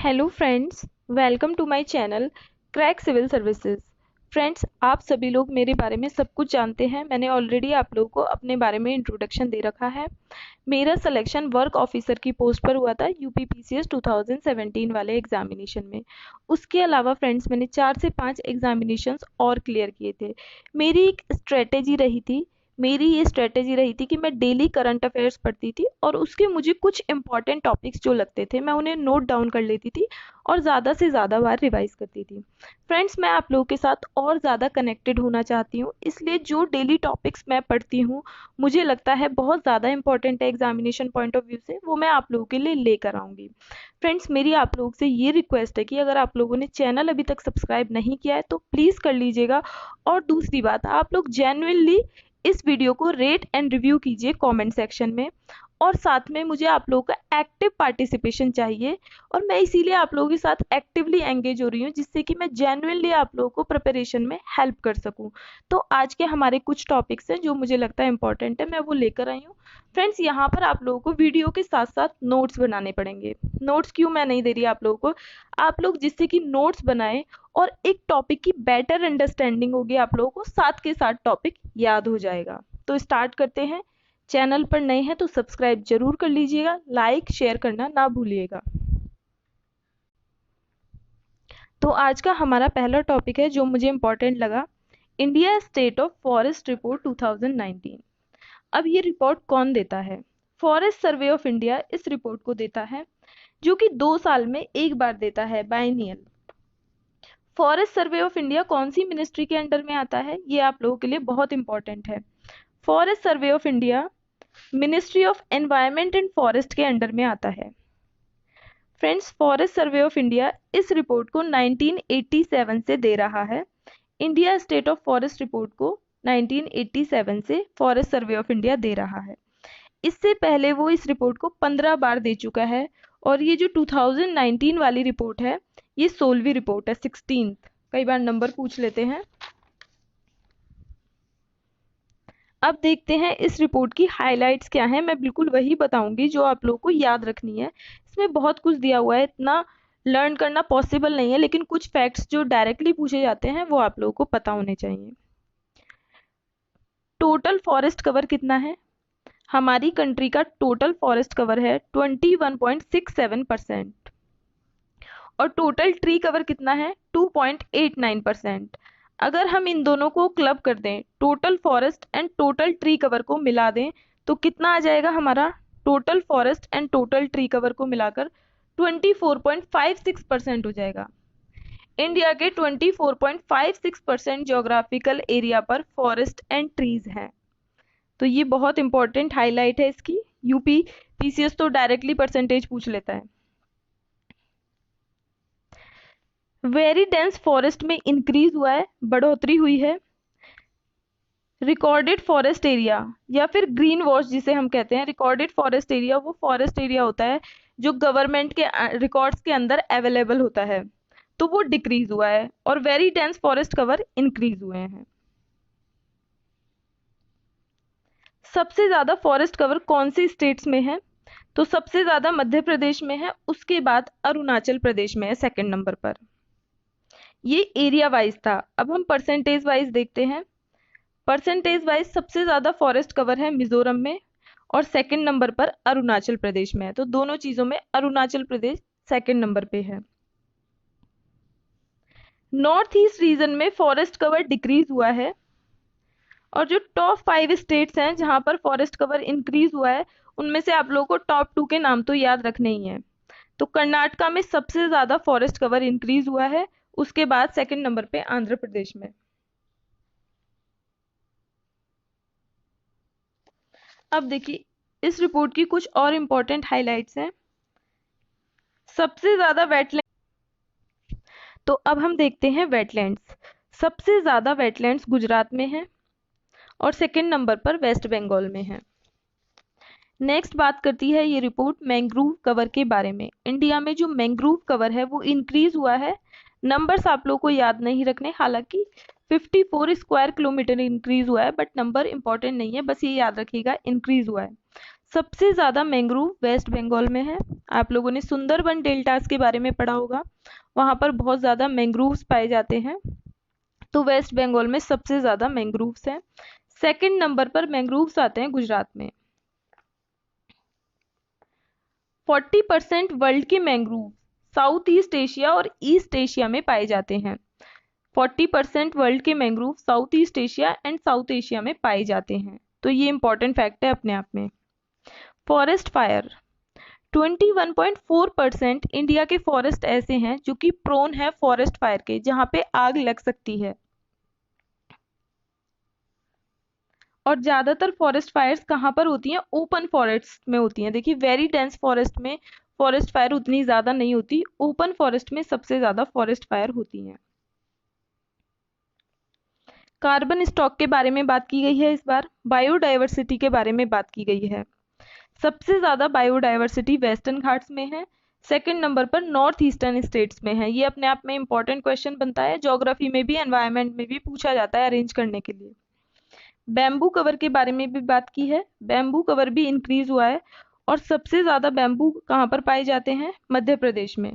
Hello friends, welcome to my channel crack civil services. Friends, आप सभी लोग मेरे बारे में सब कुछ जानते हैं। मैंने ऑलरेडी आप लोगों को अपने बारे में इंट्रोडक्शन दे रखा है। मेरा सिलेक्शन वर्क ऑफिसर की पोस्ट पर हुआ था यूपी पीसीएस 2017 वाले एग्जामिनेशन में। उसके अलावा फ्रेंड्स, मैंने 4 से 5 एग्जामिनेशंस और क्लियर किए थे। मेरी एक स्ट्रेटेजी रही थी मेरी ये स्ट्रेटेजी रही थी कि मैं डेली करंट अफेयर्स पढ़ती थी और उसके मुझे कुछ इंपॉर्टेंट टॉपिक्स जो लगते थे मैं उन्हें नोट डाउन कर लेती थी और ज़्यादा से ज़्यादा बार रिवाइज करती थी। फ्रेंड्स, मैं आप लोगों के साथ और ज़्यादा कनेक्टेड होना चाहती हूँ, इसलिए जो डेली टॉपिक्स मैं पढ़ती हूँ मुझे लगता है बहुत ज़्यादा इंपॉर्टेंट है एग्जामिनेशन पॉइंट ऑफ व्यू से, वो मैं आप लोगों के लिए लेकर आऊँगी। फ्रेंड्स, मेरी आप लोगों से ये रिक्वेस्ट है कि अगर आप लोगों ने चैनल अभी तक सब्सक्राइब नहीं किया है तो प्लीज़ कर लीजिएगा। और दूसरी बात, आप लोग जेन्युइनली इस वीडियो को रेट एंड रिव्यू कीजिए कमेंट सेक्शन में। और साथ में मुझे आप लोगों का एक्टिव पार्टिसिपेशन चाहिए और मैं इसीलिए आप लोगों के साथ एक्टिवली एंगेज हो रही हूँ, जिससे कि मैं जेन्युइनली आप लोगों को प्रिपरेशन में हेल्प कर सकूँ। तो आज के हमारे कुछ टॉपिक्स हैं जो मुझे लगता है इंपॉर्टेंट है, मैं वो लेकर आई हूँ। फ्रेंड्स, यहाँ पर आप लोगों को वीडियो के साथ साथ नोट्स बनाने पड़ेंगे। नोट्स क्यों मैं नहीं दे रही आप लोगों को, आप लोग जिससे कि नोट्स बनाए और एक टॉपिक की बेटर अंडरस्टैंडिंग होगी, आप लोगों को साथ के साथ टॉपिक याद हो जाएगा। तो स्टार्ट करते हैं। चैनल पर नए हैं तो सब्सक्राइब जरूर कर लीजिएगा, लाइक शेयर करना ना भूलिएगा। तो आज का हमारा पहला टॉपिक है जो मुझे इंपॉर्टेंट लगा, India state of forest report 2019। अब ये रिपोर्ट कौन देता है? फॉरेस्ट सर्वे ऑफ इंडिया इस रिपोर्ट को देता है, जो कि 2 साल में एक बार देता है, biennial. Forest survey of India कौन सी मिनिस्ट्री के अंडर में आता है, ये आप लोगों के लिए बहुत इंपॉर्टेंट है। Forest survey of India ministry of environment and forest के अंडर में आता है। Friends, forest survey of India इस रिपोर्ट को 1987 से दे रहा है। India state of forest report को 1987 से फॉरेस्ट सर्वे ऑफ इंडिया दे रहा है। इससे पहले वो इस रिपोर्ट को 15 बार दे चुका है और ये जो 2019 वाली रिपोर्ट है ये 16वीं रिपोर्ट है, 16th। कई बार नंबर पूछ लेते हैं। अब देखते हैं इस रिपोर्ट की हाइलाइट्स क्या हैं। मैं बिल्कुल वही बताऊंगी जो आप लोगों को याद रखनी है। इसमें बहुत कुछ दिया हुआ है, इतना लर्न करना पॉसिबल नहीं है, लेकिन कुछ फैक्ट्स जो डायरेक्टली पूछे जाते हैं वो आप लोगों को पता होने चाहिए। टोटल फॉरेस्ट कवर कितना है? हमारी कंट्री का टोटल फॉरेस्ट कवर है 21.67% और टोटल ट्री कवर कितना है? 2.89%। अगर हम इन दोनों को क्लब कर दें, total forest and total tree cover को मिला दें, तो कितना आ जाएगा हमारा? Total forest and total tree cover को मिलाकर 24.56% हो जाएगा। इंडिया के 24.56% ज्योग्राफिकल एरिया पर फॉरेस्ट एंड ट्रीज हैं। तो ये बहुत इंपॉर्टेंट हाईलाइट है इसकी। यूपी पीसीएस तो डायरेक्टली परसेंटेज पूछ लेता है। वेरी डेंस फॉरेस्ट में इंक्रीज हुआ है, बढ़ोतरी हुई है। रिकॉर्डेड फॉरेस्ट एरिया या फिर ग्रीन वॉश जिसे हम कहते हैं, रिकॉर्डेड फॉरेस्ट एरिया वो फॉरेस्ट एरिया होता है जो गवर्नमेंट के रिकॉर्ड्स के अंदर अवेलेबल होता है, तो वो डिक्रीज हुआ है। और very dense forest cover increase हुए हैं। सबसे ज्यादा फॉरेस्ट कवर कौन से स्टेट्स में है? तो सबसे ज्यादा मध्य प्रदेश में है, उसके बाद अरुणाचल प्रदेश में है सेकंड नंबर पर। ये एरिया वाइज था। अब हम परसेंटेज वाइज देखते हैं। परसेंटेज वाइज सबसे ज्यादा फॉरेस्ट कवर है मिजोरम में और सेकंड नंबर पर अरुणाचल प्रदेश में है। तो दोनों चीजों में अरुणाचल प्रदेश सेकंड नंबर पे है। नॉर्थ ईस्ट रीजन में फॉरेस्ट कवर डिक्रीज हुआ है और जो टॉप 5 स्टेट्स हैं जहां पर फॉरेस्ट कवर इंक्रीज हुआ है उनमें से आप लोगों को टॉप 2 के नाम तो याद रखने ही हैं। तो कर्नाटका में सबसे ज्यादा फॉरेस्ट कवर इंक्रीज हुआ है, उसके बाद सेकंड नंबर पे आंध्र प्रदेश में। अब देखिए इस रिपोर्ट की कुछ और इंपॉर्टेंट हाइलाइट्स हैं। सबसे ज्यादा वेटलैंड, तो अब हम देखते हैं वेटलैंड्स। सबसे ज्यादा वेटलैंड्स गुजरात में है और सेकंड नंबर पर वेस्ट बंगाल में है। नेक्स्ट बात करती है ये रिपोर्ट मैंग्रोव कवर के बारे में। इंडिया में जो मैंग्रोव कवर है वो इंक्रीज हुआ है। नंबर्स आप लोगों को याद नहीं रखने, हालांकि 54 स्क्वायर किलोमीटर इंक्रीज हुआ है, बट नंबर इंपॉर्टेंट नहीं है, बस ये याद रखिएगा इंक्रीज हुआ है। सबसे ज़्यादा मैंग्रोव वेस्ट बंगाल में है। आप लोगों ने सुंदरबन डेल्टास के बारे में पढ़ा होगा, वहाँ पर बहुत ज़्यादा मैंग्रोव्स पाए जाते हैं। तो वेस्ट बंगाल में सबसे ज़्यादा मैंग्रोव्स हैं। सेकंड नंबर पर मैंग्रोव्स आते हैं गुजरात में। 40% वर्ल्ड के मैंग्रोव साउथ ईस्ट एशिया और ईस्ट एशिया में पाए जाते हैं। 40% वर्ल्ड के mangrove south east Asia and south Asia में पाए जाते हैं। तो ये इंपॉर्टेंट फैक्ट है अपने आप में। फॉरेस्ट फायर, 21.4% इंडिया के फॉरेस्ट ऐसे हैं जो कि प्रोन है फॉरेस्ट फायर के, जहां पे आग लग सकती है। और ज्यादातर फॉरेस्ट फायर्स कहाँ पर होती हैं? ओपन फॉरेस्ट में होती हैं। देखिए वेरी डेंस फॉरेस्ट में फॉरेस्ट फायर उतनी ज्यादा नहीं होती, ओपन फॉरेस्ट में सबसे ज्यादा फॉरेस्ट फायर होती हैं। कार्बन स्टॉक के बारे में बात की गई है, इस बार बायोडायवर्सिटी के बारे में बात की गई है। सबसे ज्यादा बायोडायवर्सिटी वेस्टर्न घाट्स में है, सेकंड नंबर पर नॉर्थ ईस्टर्न स्टेट्स में है। ये अपने आप में इंपॉर्टेंट क्वेश्चन बनता है, ज्योग्राफी में भी एनवायरनमेंट में भी पूछा जाता है अरेंज करने के लिए। बैम्बू कवर के बारे में भी बात की है, बैम्बू कवर भी इंक्रीज हुआ है और सबसे ज्यादा बैम्बू कहाँ पर पाए जाते हैं? मध्य प्रदेश में।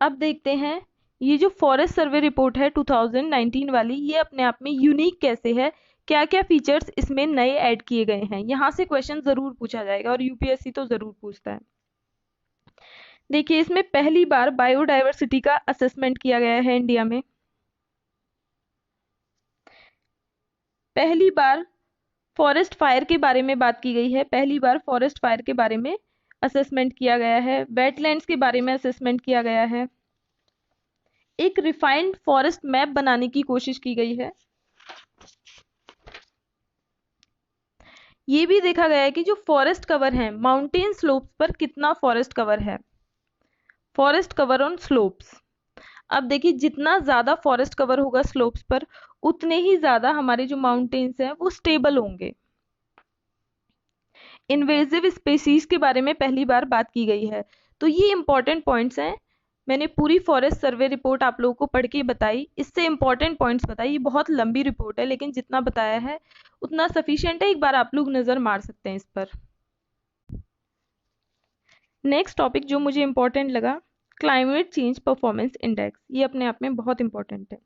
अब देखते हैं ये जो फॉरेस्ट सर्वे रिपोर्ट है 2019 वाली, ये अपने आप में यूनिक कैसे है, क्या क्या फीचर्स इसमें नए ऐड किए गए हैं। यहाँ से क्वेश्चन जरूर पूछा जाएगा और यूपीएससी तो जरूर पूछता है। देखिए इसमें पहली बार बायोडायवर्सिटी का असेसमेंट किया गया है इंडिया में। पहली बार फॉरेस्ट फायर के बारे में बात की गई है, पहली बार फॉरेस्ट फायर के बारे में असेसमेंट किया गया है, वेटलैंड्स के बारे में असेसमेंट किया गया है, एक रिफाइंड फॉरेस्ट मैप बनाने की कोशिश की गई है। ये भी देखा गया है कि जो फॉरेस्ट कवर है माउंटेन स्लोप्स पर कितना फॉरेस्ट कवर है, फॉरेस्ट कवर ऑन स्लोप्स। अब देखिए जितना ज्यादा फॉरेस्ट कवर होगा स्लोप्स पर, उतने ही ज्यादा हमारे जो माउंटेन्स हैं वो स्टेबल होंगे। इन्वेजिव स्पेसीज के बारे में पहली बार बात की गई है। तो ये इंपॉर्टेंट पॉइंट्स हैं। मैंने पूरी फॉरेस्ट सर्वे रिपोर्ट आप लोगों को पढ़ के बताई, इससे इंपॉर्टेंट पॉइंट्स बताई। ये बहुत लंबी रिपोर्ट है लेकिन जितना बताया है उतना सफिशिएंट है, एक बार आप लोग नजर मार सकते हैं इस पर। नेक्स्ट टॉपिक जो मुझे इंपॉर्टेंट लगा, क्लाइमेट चेंज परफॉर्मेंस इंडेक्स। ये अपने आप में बहुत इंपॉर्टेंट है,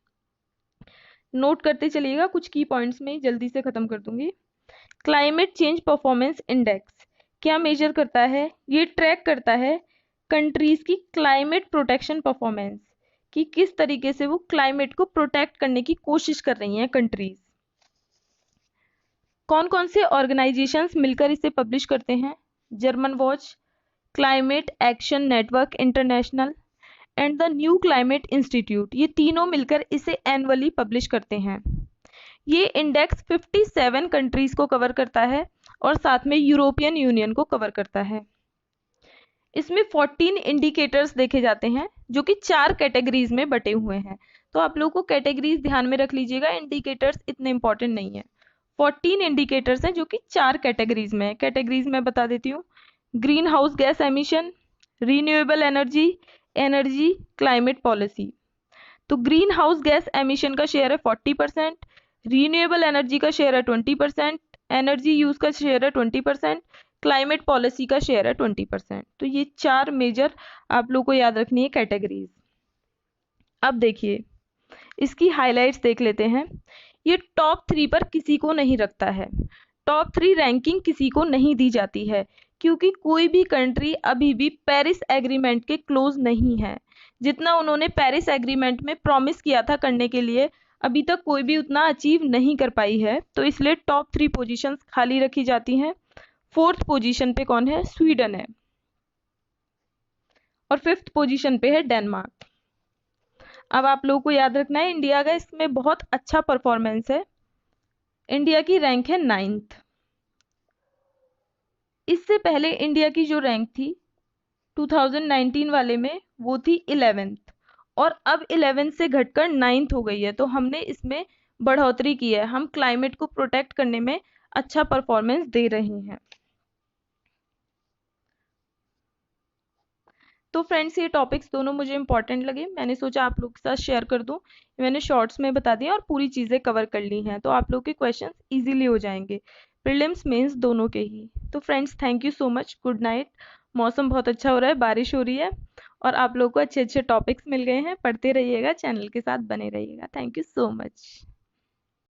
नोट करते चलिएगा, कुछ की पॉइंट्स में जल्दी से खत्म कर दूंगी। क्लाइमेट चेंज परफॉर्मेंस इंडेक्स क्या मेजर करता है? ये ट्रैक करता है कंट्रीज की क्लाइमेट प्रोटेक्शन परफॉर्मेंस, कि किस तरीके से वो क्लाइमेट को प्रोटेक्ट करने की कोशिश कर रही हैं कंट्रीज। कौन कौन से ऑर्गेनाइजेशंस मिलकर इसे पब्लिश करते हैं? German watch, climate action network international and the new climate institute, ये तीनों मिलकर इसे एनुअली पब्लिश करते हैं। ये इंडेक्स 57 कंट्रीज को कवर करता है और साथ में यूरोपियन यूनियन को कवर करता है। इसमें 14 इंडिकेटर्स देखे जाते हैं जो कि 4 कैटेगरीज में बटे हुए हैं। तो आप लोगों को कैटेगरीज ध्यान में रख लीजिएगा, इंडिकेटर्स इतने इंपॉर्टेंट नहीं है। 14 इंडिकेटर्स हैं जो कि 4 कैटेगरीज में है। कैटेगरीज मैं बता देती हूँ, green house gas emission, renewable energy, energy, climate policy. तो ग्रीन हाउस गैस एमिशन का शेयर है 40%, रिन्यूएबल एनर्जी का शेयर है 20%, एनर्जी यूज का शेयर है 20%, क्लाइमेट पॉलिसी का शेयर है 20%। तो ये 4 मेजर आप लोग को याद रखनी है कैटेगरीज। अब देखिए इसकी हाइलाइट्स देख लेते हैं। ये टॉप 3 पर किसी को नहीं रखता है, टॉप 3 रैंकिंग किसी को नहीं दी जाती है, क्योंकि कोई भी कंट्री अभी भी पेरिस एग्रीमेंट के क्लोज नहीं है। जितना उन्होंने पेरिस एग्रीमेंट में प्रॉमिस किया था करने के लिए, अभी तक कोई भी उतना अचीव नहीं कर पाई है। तो इसलिए टॉप 3 पोजीशंस खाली रखी जाती हैं। 4th पोजीशन पे कौन है? स्वीडन है, और 5th पोजीशन पे है डेनमार्क। अब आप लोगों को याद रखना है इंडिया का इसमें बहुत अच्छा परफॉर्मेंस है। इंडिया की रैंक है 9th। इससे पहले इंडिया की जो रैंक थी 2019 वाले में वो थी 11th, और अब 11th से घटकर 9th हो गई है। तो हमने इसमें बढ़ोतरी की है, हम क्लाइमेट को प्रोटेक्ट करने में अच्छा परफॉर्मेंस दे रहे हैं। तो फ्रेंड्स ये टॉपिक्स दोनों मुझे इंपॉर्टेंट लगे, मैंने सोचा आप लोग के साथ शेयर कर दूं। मैंने शॉर्ट्स में बता दिया और पूरी चीज़ें कवर कर ली हैं, तो आप लोग के क्वेश्चंस इजीली हो जाएंगे, प्रीलिम्स मेंस दोनों के ही। तो friends thank you so much, good night. मौसम बहुत अच्छा हो रहा है, बारिश हो रही है और आप लोग को अच्छे अच्छे टॉपिक्स मिल गए हैं। पढ़ते रहिएगा, चैनल के साथ बने रहिएगा। Thank you so much.